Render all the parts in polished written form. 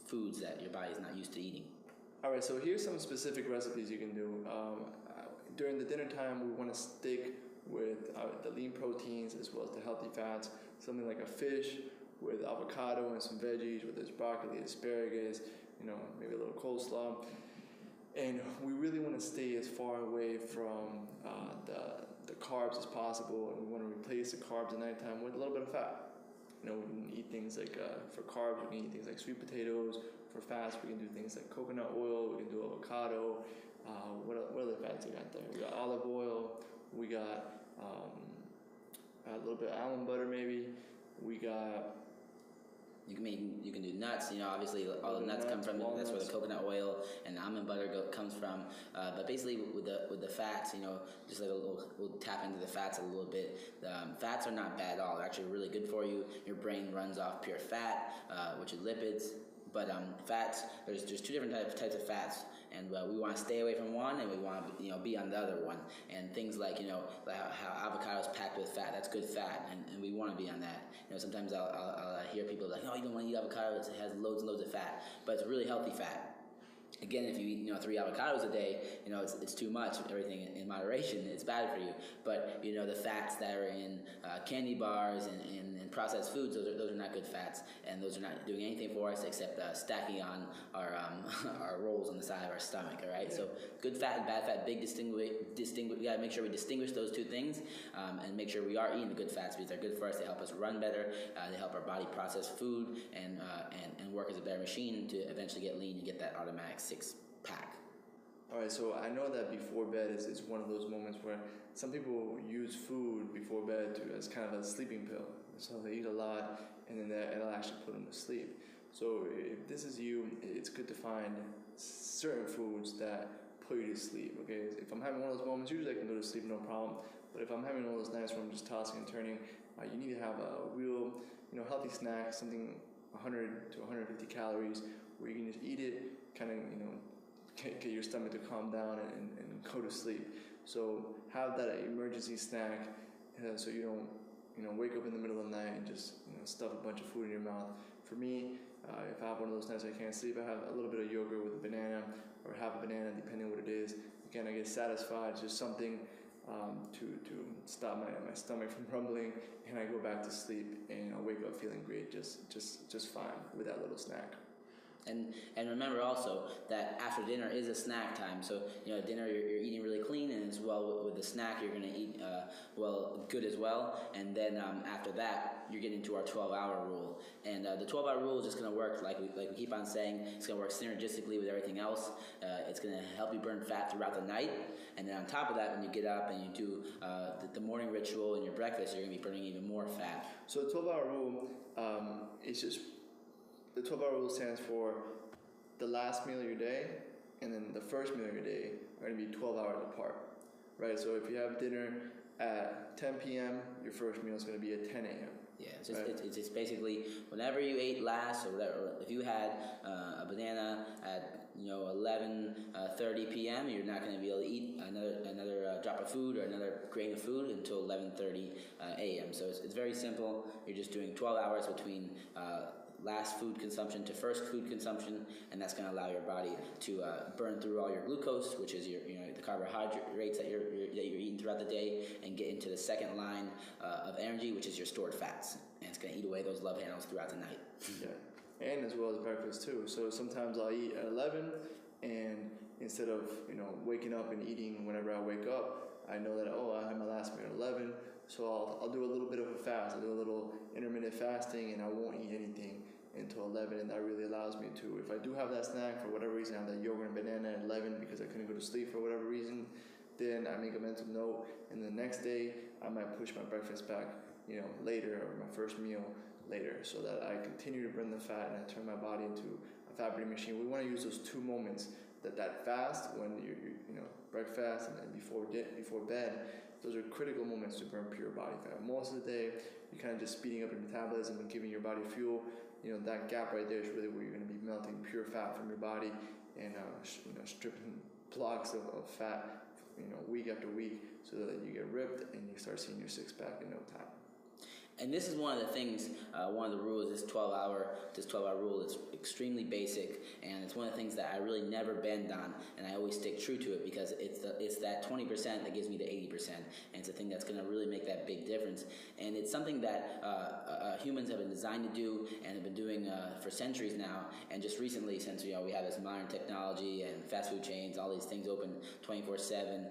foods that your body is not used to eating. All right, so here's some specific recipes you can do. During the dinner time, we want to stick with the lean proteins as well as the healthy fats. Something like a fish with avocado and some veggies, whether it's broccoli, asparagus, maybe a little coleslaw. And we really want to stay as far away from the carbs as possible, and we want to replace the carbs at nighttime with a little bit of fat. We can eat things like, for carbs, we can eat things like sweet potatoes. For fats, we can do things like coconut oil, we can do avocado. What other fats you got there? We got olive oil, we got a little bit of almond butter maybe. We got... You can do nuts. Obviously all the nuts come from walnuts. That's where the coconut oil and almond butter comes from. But basically with the fats, just like we'll tap into the fats a little bit. Fats are not bad at all. They're actually really good for you. Your brain runs off pure fat, which is lipids. But fats, there's two different types of fats, and we want to stay away from one, and we want to be on the other one. And things like like how avocado is packed with fat, that's good fat, and we want to be on that. Sometimes I'll hear people like, oh, you don't want to eat avocado, it has loads and loads of fat, but it's really healthy fat. Again, if you eat 3 avocados a day, it's too much. Everything in moderation, it's bad for you. But the fats that are in candy bars and processed foods, those are not good fats, and those are not doing anything for us except stacking on our our rolls on the side of our stomach. All right. Yeah. So good fat and bad fat, big distinguish. We gotta make sure we distinguish those two things, and make sure we are eating the good fats because they're good for us. They help us run better. They help our body process food and work as a better machine to eventually get lean and get that automatic 6-pack. All right, so I know that before bed is one of those moments where some people use food before bed as kind of a sleeping pill. So they eat a lot, and then it'll actually put them to sleep. So if this is you, it's good to find certain foods that put you to sleep. Okay, if I'm having one of those moments, usually I can go to sleep no problem. But if I'm having one of those nights where I'm just tossing and turning, you need to have a real, healthy snack, something 100 to 150 calories, where you can just eat it, kind of, get your stomach to calm down and go to sleep. So have that emergency snack, so you don't, wake up in the middle of the night and just, stuff a bunch of food in your mouth. For me, if I have one of those nights I can't sleep, I have a little bit of yogurt with a banana, or half a banana, depending on what it is. Again, I get satisfied. It's just something to stop my stomach from rumbling, and I go back to sleep, and I wake up feeling great, just fine with that little snack. And remember also that after dinner is a snack time. So dinner you're eating really clean, and as well with the snack you're going to eat good as well. And then after that you're getting to our 12-hour rule. And the 12-hour rule is just going to work like we keep on saying. It's going to work synergistically with everything else. It's going to help you burn fat throughout the night. And then on top of that, when you get up and you do the morning ritual and your breakfast, you're going to be burning even more fat. So the 12-hour rule is just. The 12-hour rule stands for the last meal of your day and then the first meal of your day are going to be 12 hours apart, right? So if you have dinner at 10 p.m., your first meal is going to be at 10 a.m. Yeah, it's just basically whenever you ate last, or whatever. If you had a banana at 11:30 p.m., you're not going to be able to eat another drop of food or another grain of food until 11:30 a.m. So it's very simple. You're just doing 12 hours between last food consumption to first food consumption, and that's going to allow your body to burn through all your glucose, which is your the carbohydrates that you're eating throughout the day, and get into the second line of energy, which is your stored fats, and it's going to eat away those love handles throughout the night. Yeah, and as well as breakfast too. So sometimes I'll eat at 11, and instead of waking up and eating whenever I wake up, I know that I had my last meal at 11. So I'll do a little bit of a fast. I'll do a little intermittent fasting, and I won't eat anything until 11, and that really allows me to, if I do have that snack for whatever reason, I have that yogurt and banana at 11 because I couldn't go to sleep for whatever reason, then I make a mental note, and the next day I might push my breakfast back, later, or my first meal later, so that I continue to burn the fat and I turn my body into a fat burning machine. We want to use those two moments, that fast when you breakfast and then before bed. Those are critical moments to burn pure body fat. Most of the day, you're kind of just speeding up your metabolism and giving your body fuel. That gap right there is really where you're going to be melting pure fat from your body and stripping blocks of fat, week after week, so that you get ripped and you start seeing your 6-pack in no time. And this is one of the things, one of the rules, this 12-hour rule is extremely basic, and it's one of the things that I really never bend on, and I always stick true to it because it's that 20% that gives me the 80%, and it's a thing that's going to really make that big difference. And it's something that humans have been designed to do and have been doing for centuries now, and just recently, since we have this modern technology and fast food chains, all these things open 24/7,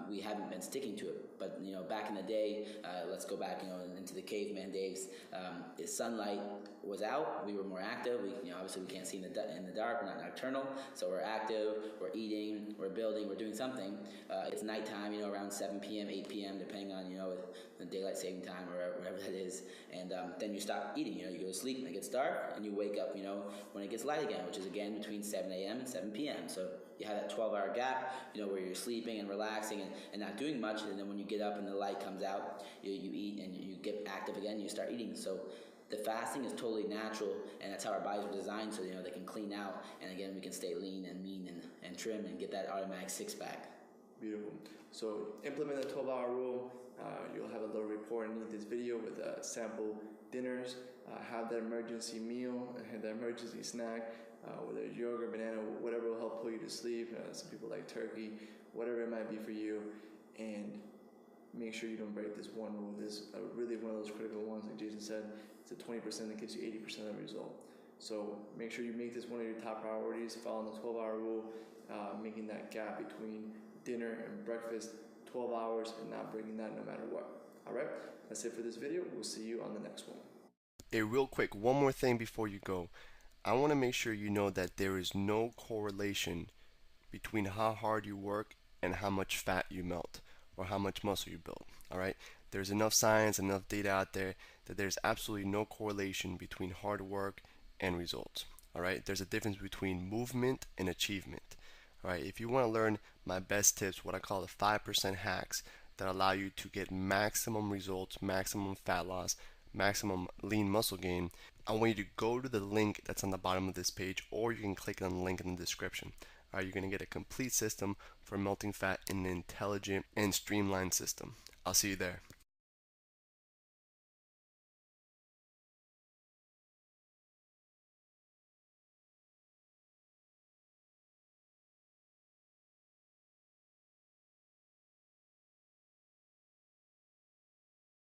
we haven't been sticking to it. But back in the day, let's go back into the caveman days. If sunlight was out, we were more active. Obviously we can't see in the dark. We're not nocturnal, so we're active. We're eating. We're building. We're doing something. It's nighttime. Around 7 p.m., 8 p.m., depending on the daylight saving time or whatever that is. And then you stop eating. You go to sleep and it gets dark, and you wake up. When it gets light again, which is again between 7 a.m. and 7 p.m. So you have that 12-hour gap, where you're sleeping and relaxing and not doing much, and then when you get up and the light comes out, you eat and you get active again, you start eating. So the fasting is totally natural, and that's how our bodies were designed, so they can clean out, and again we can stay lean and mean and trim and get that automatic six-pack. Beautiful. So implement the 12-hour rule. You'll have a little report underneath this video with sample dinners. Have that emergency meal, that emergency snack, whether it's yogurt, banana, whatever will help pull you to sleep. Some people like turkey, whatever it might be for you. And make sure you don't break this one rule. This is really one of those critical ones, like Jason said. It's a 20% that gives you 80% of the result. So make sure you make this one of your top priorities, following the 12-hour rule, making that gap between dinner and breakfast 12 hours and not breaking that no matter what. All right, that's it for this video. We'll see you on the next one. Hey, real quick, one more thing before you go. I want to make sure you know that there is no correlation between how hard you work and how much fat you melt or how much muscle you build. All right, there's enough science, enough data out there that there's absolutely no correlation between hard work and results. All right, there's a difference between movement and achievement. All right, if you want to learn my best tips, what I call the 5% hacks that allow you to get maximum results, maximum fat loss, maximum lean muscle gain, I want you to go to the link that's on the bottom of this page, or you can click on the link in the description. All right, you're going to get a complete system for melting fat in an intelligent and streamlined system. I'll see you there.